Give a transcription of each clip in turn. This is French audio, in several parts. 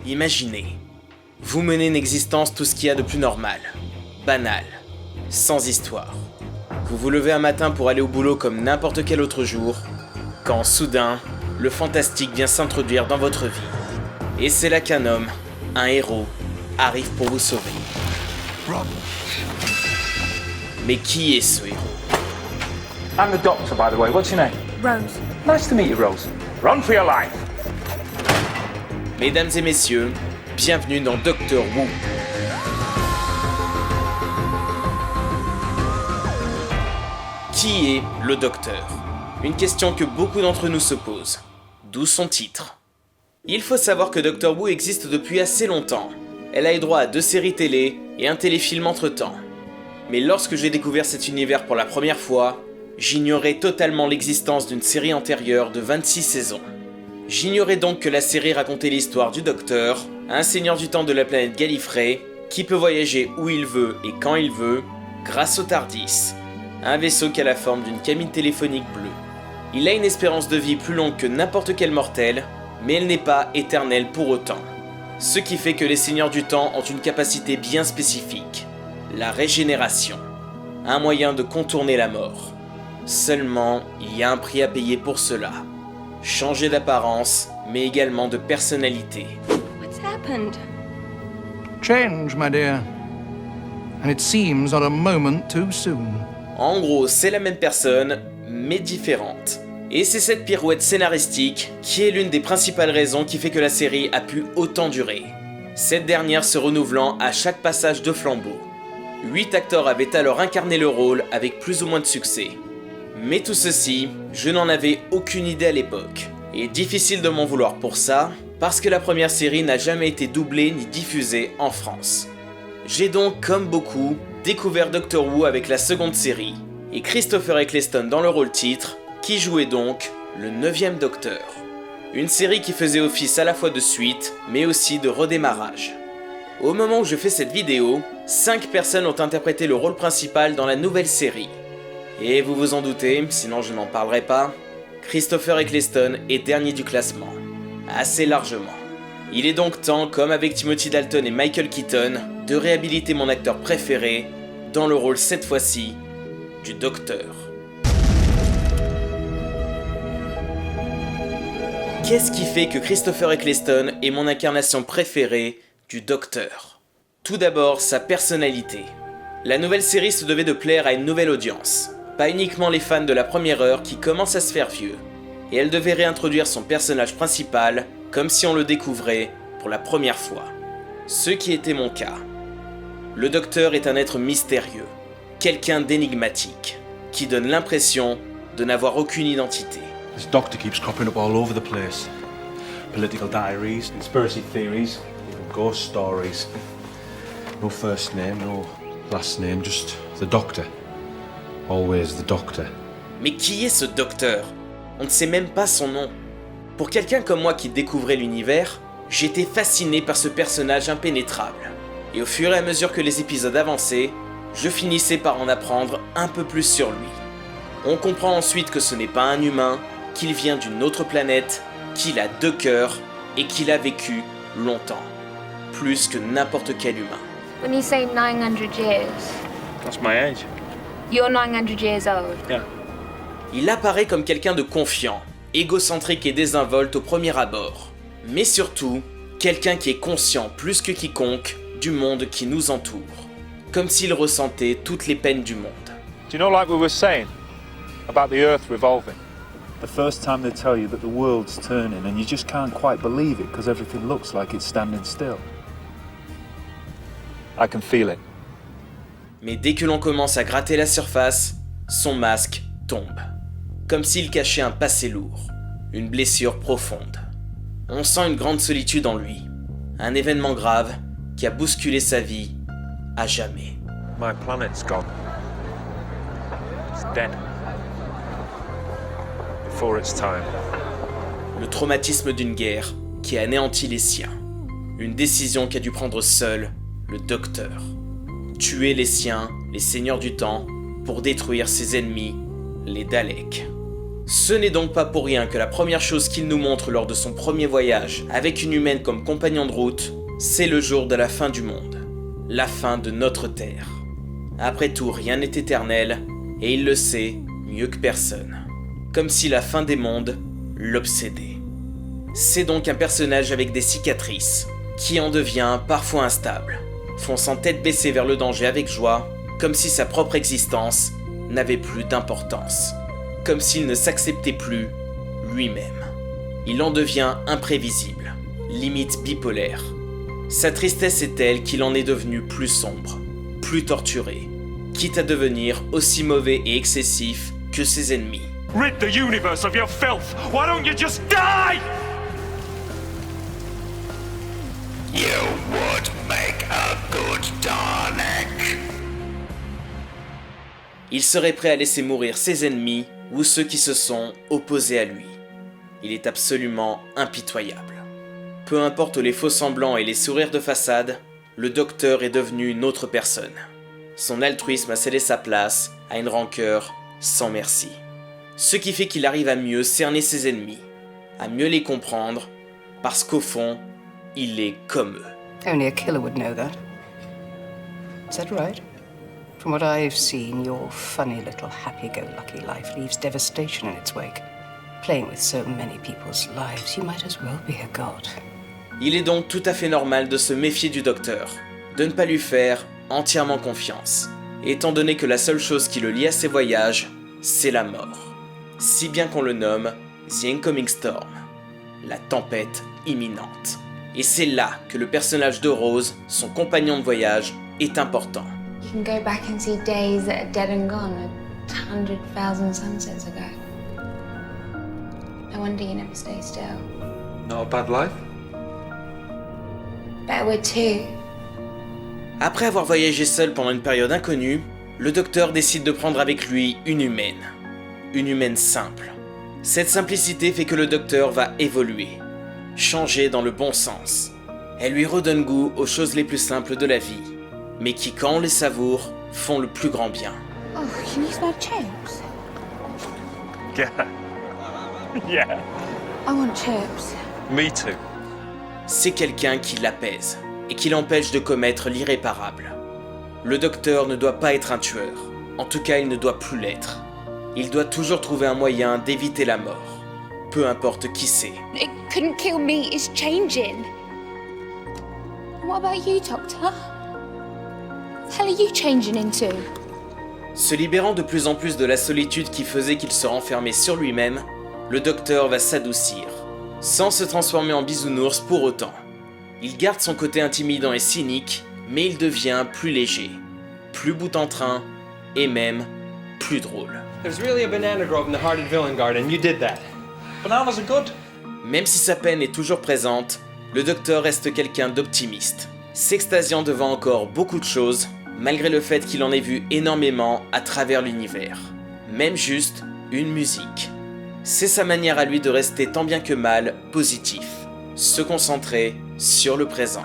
Imaginez, vous menez une existence tout ce qu'il y a de plus normal, banal, sans histoire. Vous vous levez un matin pour aller au boulot comme n'importe quel autre jour, quand soudain, le fantastique vient s'introduire dans votre vie. Et c'est là qu'un homme, un héros, arrive pour vous sauver. Mais qui est ce héros? I'm the doctor, by the way. What's your name? Rose. Nice to meet you, Rose. Run for your life. Mesdames et messieurs, bienvenue dans Doctor Who. Qui est le Docteur? Une question que beaucoup d'entre nous se posent. D'où son titre. Il faut savoir que Doctor Who existe depuis assez longtemps. Elle a eu droit à 2 séries télé et un téléfilm entre-temps. Mais lorsque j'ai découvert cet univers pour la première fois, j'ignorais totalement l'existence d'une série antérieure de 26 saisons. J'ignorais donc que la série racontait l'histoire du Docteur, un seigneur du temps de la planète Gallifrey, qui peut voyager où il veut et quand il veut, grâce au TARDIS, un vaisseau qui a la forme d'une cabine téléphonique bleue. Il a une espérance de vie plus longue que n'importe quel mortel, mais elle n'est pas éternelle pour autant. Ce qui fait que les seigneurs du temps ont une capacité bien spécifique, la régénération, un moyen de contourner la mort. Seulement, il y a un prix à payer pour cela. Changer d'apparence, mais également de personnalité. What's happened? Change, my dear. And it seems not a moment too soon. En gros, c'est la même personne, mais différente. Et c'est cette pirouette scénaristique qui est l'une des principales raisons qui fait que la série a pu autant durer. Cette dernière se renouvelant à chaque passage de flambeau. 8 acteurs avaient alors incarné le rôle avec plus ou moins de succès. Mais tout ceci, je n'en avais aucune idée à l'époque. Et difficile de m'en vouloir pour ça, parce que la première série n'a jamais été doublée ni diffusée en France. J'ai donc, comme beaucoup, découvert Doctor Who avec la seconde série, et Christopher Eccleston dans le rôle titre, qui jouait donc le 9e Docteur. Une série qui faisait office à la fois de suite, mais aussi de redémarrage. Au moment où je fais cette vidéo, 5 personnes ont interprété le rôle principal dans la nouvelle série. Et vous vous en doutez, sinon je n'en parlerai pas, Christopher Eccleston est dernier du classement. Assez largement. Il est donc temps, comme avec Timothy Dalton et Michael Keaton, de réhabiliter mon acteur préféré dans le rôle cette fois-ci du Docteur. Qu'est-ce qui fait que Christopher Eccleston est mon incarnation préférée du Docteur? Tout d'abord, sa personnalité. La nouvelle série se devait de plaire à une nouvelle audience. Pas uniquement les fans de la première heure qui commencent à se faire vieux. Et elle devait réintroduire son personnage principal comme si on le découvrait pour la première fois. Ce qui était mon cas. Le Docteur est un être mystérieux, quelqu'un d'énigmatique, qui donne l'impression de n'avoir aucune identité. This doctor keeps cropping up all over the place. Political diaries, conspiracy theories, even ghost stories. No first name, no last name, just the doctor. Always the doctor. Mais qui est ce Docteur? On ne sait même pas son nom. Pour quelqu'un comme moi qui découvrait l'univers, j'étais fasciné par ce personnage impénétrable. Et au fur et à mesure que les épisodes avançaient, je finissais par en apprendre un peu plus sur lui. On comprend ensuite que ce n'est pas un humain, qu'il vient d'une autre planète, qu'il a 2 cœurs et qu'il a vécu longtemps. Plus que n'importe quel humain. When you say 900 years, That's my age. you're 900 years old. Yeah. Il apparaît comme quelqu'un de confiant, égocentrique et désinvolte au premier abord. Mais surtout, quelqu'un qui est conscient plus que quiconque du monde qui nous entoure. Comme s'il ressentait toutes les peines du monde. Do you know, like we were saying about the Earth revolving? The first time they tell you that the world's turning and you just can't quite believe it because everything looks like it's standing still. I can feel it. Mais dès que l'on commence à gratter la surface, son masque tombe. Comme s'il cachait un passé lourd, une blessure profonde. On sent une grande solitude en lui, un événement grave qui a bousculé sa vie à jamais. My planet's gone. It's dead. Before its time. Le traumatisme d'une guerre qui a anéanti les siens. Une décision qu'a dû prendre seul le Docteur. Tuer les siens, les seigneurs du temps, pour détruire ses ennemis, les Daleks. Ce n'est donc pas pour rien que la première chose qu'il nous montre lors de son premier voyage, avec une humaine comme compagnon de route, c'est le jour de la fin du monde. La fin de notre Terre. Après tout, rien n'est éternel, et il le sait mieux que personne. Comme si la fin des mondes l'obsédait. C'est donc un personnage avec des cicatrices, qui en devient parfois instable, fonçant tête baissée vers le danger avec joie, comme si sa propre existence n'avait plus d'importance, comme s'il ne s'acceptait plus lui-même. Il en devient imprévisible, limite bipolaire. Sa tristesse est telle qu'il en est devenu plus sombre, plus torturé, quitte à devenir aussi mauvais et excessif que ses ennemis. Rid the universe of your filth! Why don't you just die? You would make a good Dalek. Il serait prêt à laisser mourir ses ennemis ou ceux qui se sont opposés à lui. Il est absolument impitoyable. Peu importe les faux semblants et les sourires de façade, le docteur est devenu une autre personne. Son altruisme a cédé sa place à une rancœur sans merci. Ce qui fait qu'il arrive à mieux cerner ses ennemis, à mieux les comprendre, parce qu'au fond, il est comme eux. Only a killer would know that. Is that right? From what I've seen, your funny little happy-go-lucky life leaves devastation in its wake. Playing with so many people's lives, you might as well be a god. Il est donc tout à fait normal de se méfier du docteur, de ne pas lui faire entièrement confiance, étant donné que la seule chose qui le lie à ses voyages, c'est la mort. Si bien qu'on le nomme The Incoming Storm, la tempête imminente. Et c'est là que le personnage de Rose, son compagnon de voyage, est important. You can go back and see days that are dead and gone, 100,000 sunsets ago. No wonder you never stay still. Not a bad life? Better with two. Après avoir voyagé seul pendant une période inconnue, le docteur décide de prendre avec lui une humaine. Une humaine simple. Cette simplicité fait que le docteur va évoluer. Changer dans le bon sens. Elle lui redonne goût aux choses les plus simples de la vie, mais qui, quand on les savoure, font le plus grand bien. Oh, can you smell chips? Yeah. Yeah. I want chips. Me too. C'est quelqu'un qui l'apaise et qui l'empêche de commettre l'irréparable. Le docteur ne doit pas être un tueur. En tout cas, il ne doit plus l'être. Il doit toujours trouver un moyen d'éviter la mort. Peu importe qui c'est. It couldn't kill me, it's changing. What about you, Doctor? What the hell are you changing into? Se libérant de plus en plus de la solitude qui faisait qu'il se renfermait sur lui-même, le docteur va s'adoucir, sans se transformer en bisounours pour autant. Il garde son côté intimidant et cynique, mais il devient plus léger, plus boute-en-train, et même plus drôle. There's really a banana grove in the heart of Villain Garden. You did that. Bananas are good. Même si sa peine est toujours présente, le docteur reste quelqu'un d'optimiste, s'extasiant devant encore beaucoup de choses, malgré le fait qu'il en ait vu énormément à travers l'univers. Même juste une musique. C'est sa manière à lui de rester tant bien que mal positif, se concentrer sur le présent.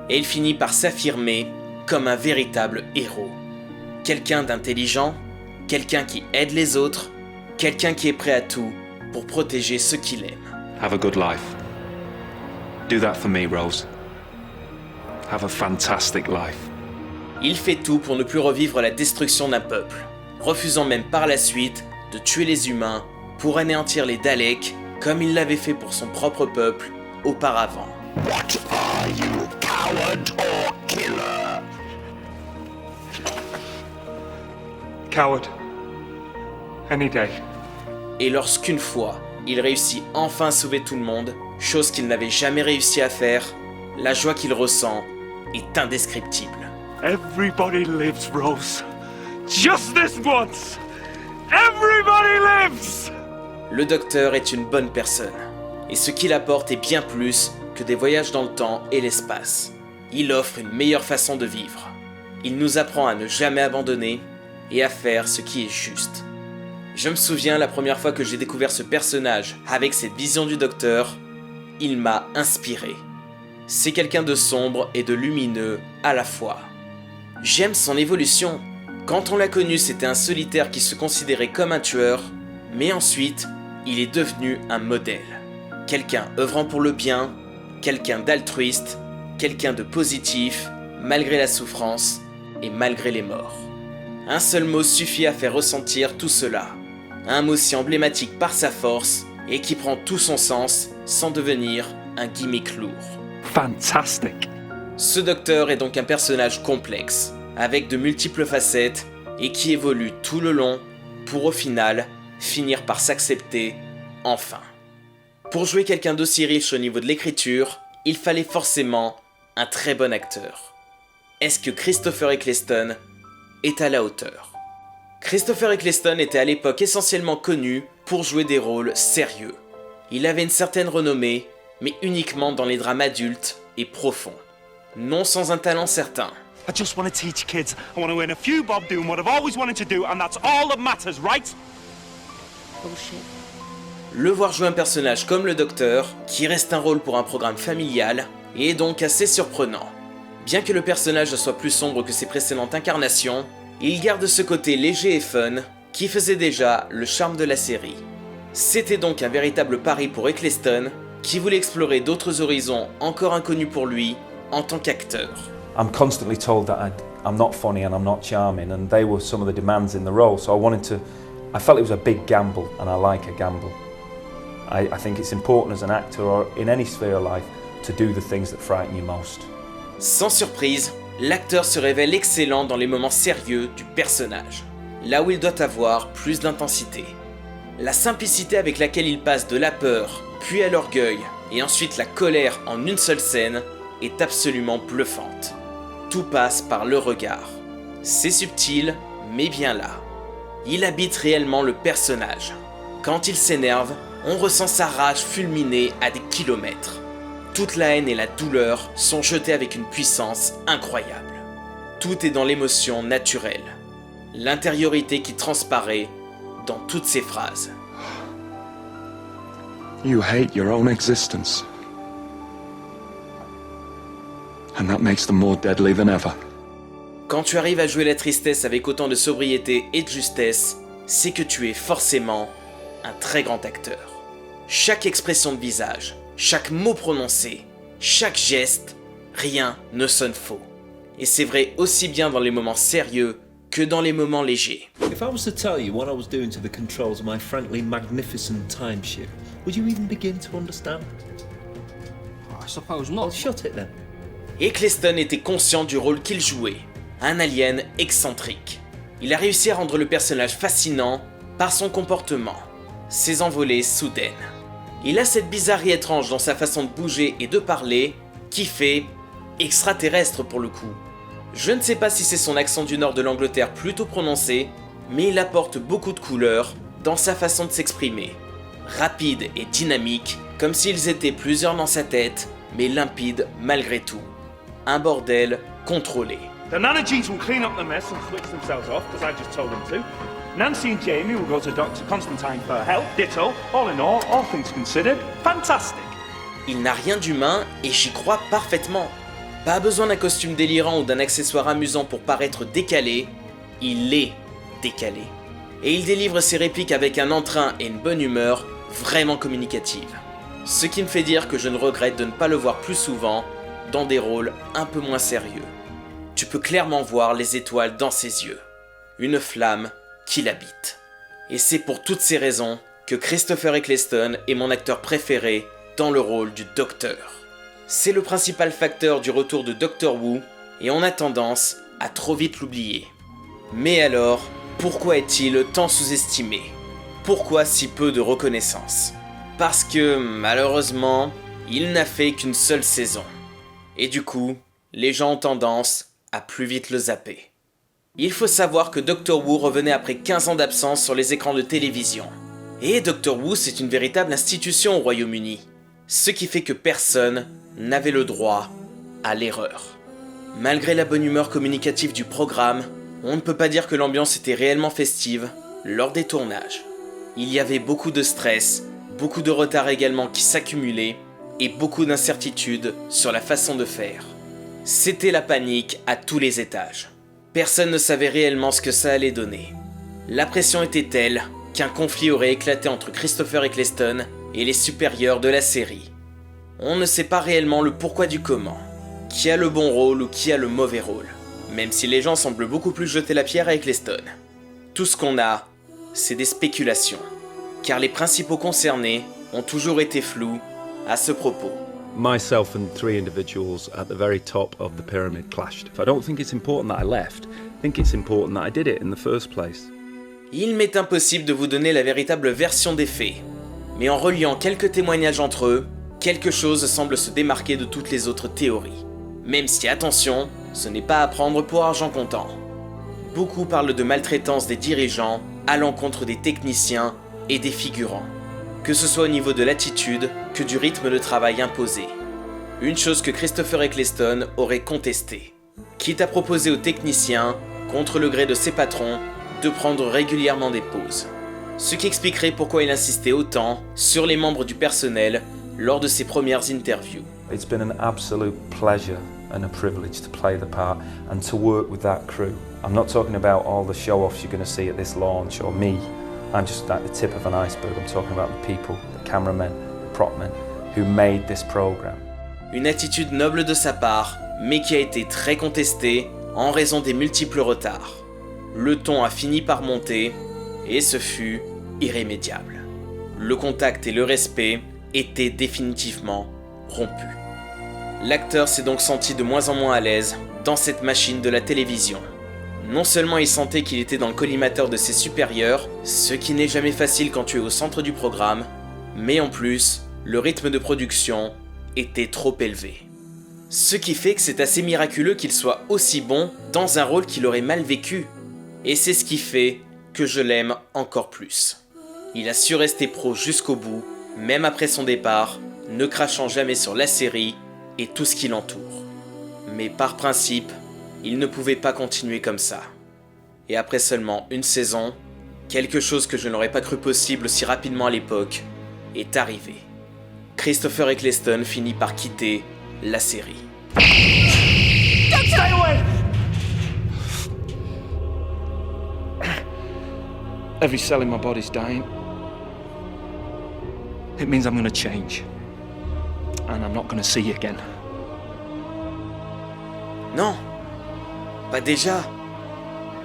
Et il finit par s'affirmer comme un véritable héros. Quelqu'un d'intelligent, quelqu'un qui aide les autres, quelqu'un qui est prêt à tout pour protéger ceux qu'il aime. Have a good life. Do that for me, Rose. Have a fantastic life. Il fait tout pour ne plus revivre la destruction d'un peuple, refusant même par la suite de tuer les humains pour anéantir les Daleks comme il l'avait fait pour son propre peuple auparavant. What are you, coward or killer? Coward. Any day. Et lorsqu'une fois, il réussit enfin à sauver tout le monde, chose qu'il n'avait jamais réussi à faire, la joie qu'il ressent est indescriptible. Everybody lives, Rose. Just this once. Everybody lives! Le docteur est une bonne personne, et ce qu'il apporte est bien plus que des voyages dans le temps et l'espace. Il offre une meilleure façon de vivre. Il nous apprend à ne jamais abandonner et à faire ce qui est juste. Je me souviens la première fois que j'ai découvert ce personnage avec cette vision du docteur, il m'a inspiré. C'est quelqu'un de sombre et de lumineux à la fois. J'aime son évolution. Quand on l'a connu, c'était un solitaire qui se considérait comme un tueur, mais ensuite, il est devenu un modèle. Quelqu'un œuvrant pour le bien, quelqu'un d'altruiste, quelqu'un de positif, malgré la souffrance et malgré les morts. Un seul mot suffit à faire ressentir tout cela. Un mot si emblématique par sa force et qui prend tout son sens sans devenir un gimmick lourd. Fantastic. Ce docteur est donc un personnage complexe, avec de multiples facettes et qui évolue tout le long pour au final finir par s'accepter enfin. Pour jouer quelqu'un d'aussi riche au niveau de l'écriture, il fallait forcément un très bon acteur. Est-ce que Christopher Eccleston est à la hauteur? Christopher Eccleston était à l'époque essentiellement connu pour jouer des rôles sérieux. Il avait une certaine renommée, mais uniquement dans les drames adultes et profonds. Non sans un talent certain. I just want to teach kids. I want to earn a few bob doing what I've always wanted to do, and that's all that matters, right? Bullshit. Le voir jouer un personnage comme le Docteur, qui reste un rôle pour un programme familial, est donc assez surprenant. Bien que le personnage soit plus sombre que ses précédentes incarnations, il garde ce côté léger et fun qui faisait déjà le charme de la série. C'était donc un véritable pari pour Eccleston, qui voulait explorer d'autres horizons encore inconnus pour lui en tant qu'acteur. I'm constantly told that I'm not funny and I'm not charming, and they were some of the demands in the role, so I felt it was a big gamble, and I like a gamble. I think it's important as an actor or in any sphere of life to do the things that frighten you most. Sans surprise, l'acteur se révèle excellent dans les moments sérieux du personnage, là où il doit avoir plus d'intensité. La simplicité avec laquelle il passe de la peur, puis à l'orgueil, et ensuite la colère en une seule scène, est absolument bluffante. Tout passe par le regard. C'est subtil, mais bien là. Il habite réellement le personnage. Quand il s'énerve, on ressent sa rage fulminer à des kilomètres. Toute la haine et la douleur sont jetées avec une puissance incroyable. Tout est dans l'émotion naturelle. L'intériorité qui transparaît dans toutes ses phrases. You hate your own existence. And that makes them more deadly than ever. Quand tu arrives à jouer la tristesse avec autant de sobriété et de justesse, c'est que tu es forcément un très grand acteur. Chaque expression de visage, chaque mot prononcé, chaque geste, rien ne sonne faux. Et c'est vrai aussi bien dans les moments sérieux que dans les moments légers. If I was to tell you what I was doing to the controls of my frankly magnificent timeship, would you even begin to understand? I suppose not. Well, shut it then. Eccleston était conscient du rôle qu'il jouait, un alien excentrique. Il a réussi à rendre le personnage fascinant par son comportement, ses envolées soudaines. Il a cette bizarrerie étrange dans sa façon de bouger et de parler qui fait extraterrestre pour le coup. Je ne sais pas si c'est son accent du nord de l'Angleterre plutôt prononcé, mais il apporte beaucoup de couleurs dans sa façon de s'exprimer. Rapide et dynamique, comme s'ils étaient plusieurs dans sa tête, mais limpide malgré tout. Un bordel contrôlé. The Nana-G's will clean up the mess and switch themselves off, because I just told them to. Nancy and Jamie will go to Dr. Constantine for help. Ditto. All in all things considered, fantastic. Il n'a rien d'humain et j'y crois parfaitement. Pas besoin d'un costume délirant ou d'un accessoire amusant pour paraître décalé, il est décalé. Et il délivre ses répliques avec un entrain et une bonne humeur vraiment communicative. Ce qui me fait dire que je ne regrette de ne pas le voir plus souvent dans des rôles un peu moins sérieux. Tu peux clairement voir les étoiles dans ses yeux. Une flamme qui l'habite. Et c'est pour toutes ces raisons que Christopher Eccleston est mon acteur préféré dans le rôle du Docteur. C'est le principal facteur du retour de Doctor Who et on a tendance à trop vite l'oublier. Mais alors, pourquoi est-il tant sous-estimé? Pourquoi si peu de reconnaissance? Parce que, malheureusement, il n'a fait qu'une seule saison. Et du coup, les gens ont tendance à plus vite le zapper. Il faut savoir que Doctor Who revenait après 15 ans d'absence sur les écrans de télévision. Et Doctor Who, c'est une véritable institution au Royaume-Uni. Ce qui fait que personne n'avait le droit à l'erreur. Malgré la bonne humeur communicative du programme, on ne peut pas dire que l'ambiance était réellement festive lors des tournages. Il y avait beaucoup de stress, beaucoup de retard également qui s'accumulaient et beaucoup d'incertitudes sur la façon de faire. C'était la panique à tous les étages. Personne ne savait réellement ce que ça allait donner. La pression était telle qu'un conflit aurait éclaté entre Christopher Eccleston et les supérieurs de la série. On ne sait pas réellement le pourquoi du comment, qui a le bon rôle ou qui a le mauvais rôle, même si les gens semblent beaucoup plus jeter la pierre à Eccleston. Tout ce qu'on a, c'est des spéculations, car les principaux concernés ont toujours été flous à ce propos. Myself and 3 individuals at the very top of the pyramid clashed. I don't think it's important that I left. I think it's important that I did it in the first place. Il m'est impossible de vous donner la véritable version des faits, mais en reliant quelques témoignages entre eux, quelque chose semble se démarquer de toutes les autres théories. Même si, attention, ce n'est pas à prendre pour argent comptant. Beaucoup parlent de maltraitance des dirigeants à l'encontre des techniciens et des figurants, que ce soit au niveau de l'attitude que du rythme de travail imposé. Une chose que Christopher Eccleston aurait contestée, quitte à proposer aux techniciens, contre le gré de ses patrons, de prendre régulièrement des pauses. Ce qui expliquerait pourquoi il insistait autant sur les membres du personnel lors de ses premières interviews. It's been an absolute pleasure and a privilege to play the part and to work with that crew. I'm not talking about all the show-offs you're going to see at this launch or me. I'm just at the tip of an iceberg. I'm talking about the people, the cameramen, the prop men who made this program. Une attitude noble de sa part, mais qui a été très contestée en raison des multiples retards. Le ton a fini par monter et ce fut irrémédiable. Le contact et le respect étaient définitivement rompus. L'acteur s'est donc senti de moins en moins à l'aise dans cette machine de la télévision. Non seulement il sentait qu'il était dans le collimateur de ses supérieurs, ce qui n'est jamais facile quand tu es au centre du programme, mais en plus, le rythme de production était trop élevé. Ce qui fait que c'est assez miraculeux qu'il soit aussi bon dans un rôle qu'il aurait mal vécu. Et c'est ce qui fait que je l'aime encore plus. Il a su rester pro jusqu'au bout, même après son départ, ne crachant jamais sur la série et tout ce qui l'entoure. Mais par principe, il ne pouvait pas continuer comme ça. Et après seulement une saison, quelque chose que je n'aurais pas cru possible si rapidement à l'époque est arrivé. Christopher Eccleston finit par quitter la série. Stay away! Every cell in my body's dying. It means I'm going to change. And I'm not going to see you again. Non, pas déjà.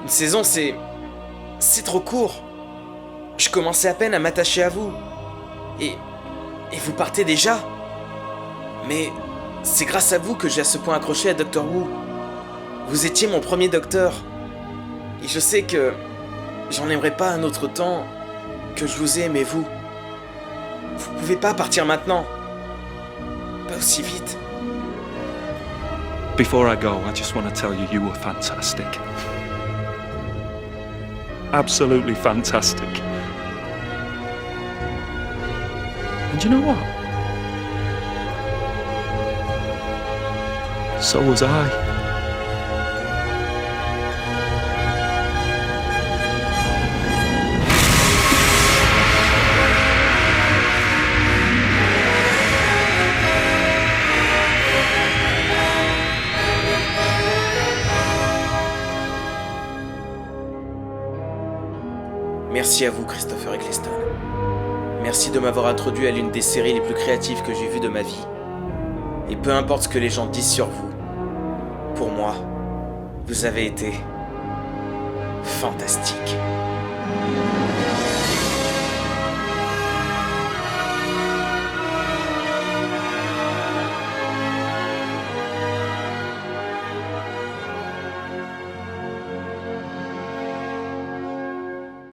Une saison, c'est trop court. Je commençais à peine à m'attacher à vous. Et vous partez déjà. Mais c'est grâce à vous que j'ai à ce point accroché à Dr. Who. Vous étiez mon premier docteur. Et je sais que j'en aimerais pas un autre temps que je vous ai aimé vous. Vous pouvez pas partir maintenant. Pas aussi vite. Before I go, I just want to tell you you were fantastic. Absolutely fantastic. And you know what? So was I. Merci à vous, Christopher Eccleston. Merci de m'avoir introduit à l'une des séries les plus créatives que j'ai vues de ma vie. Et peu importe ce que les gens disent sur vous, pour moi, vous avez été fantastique.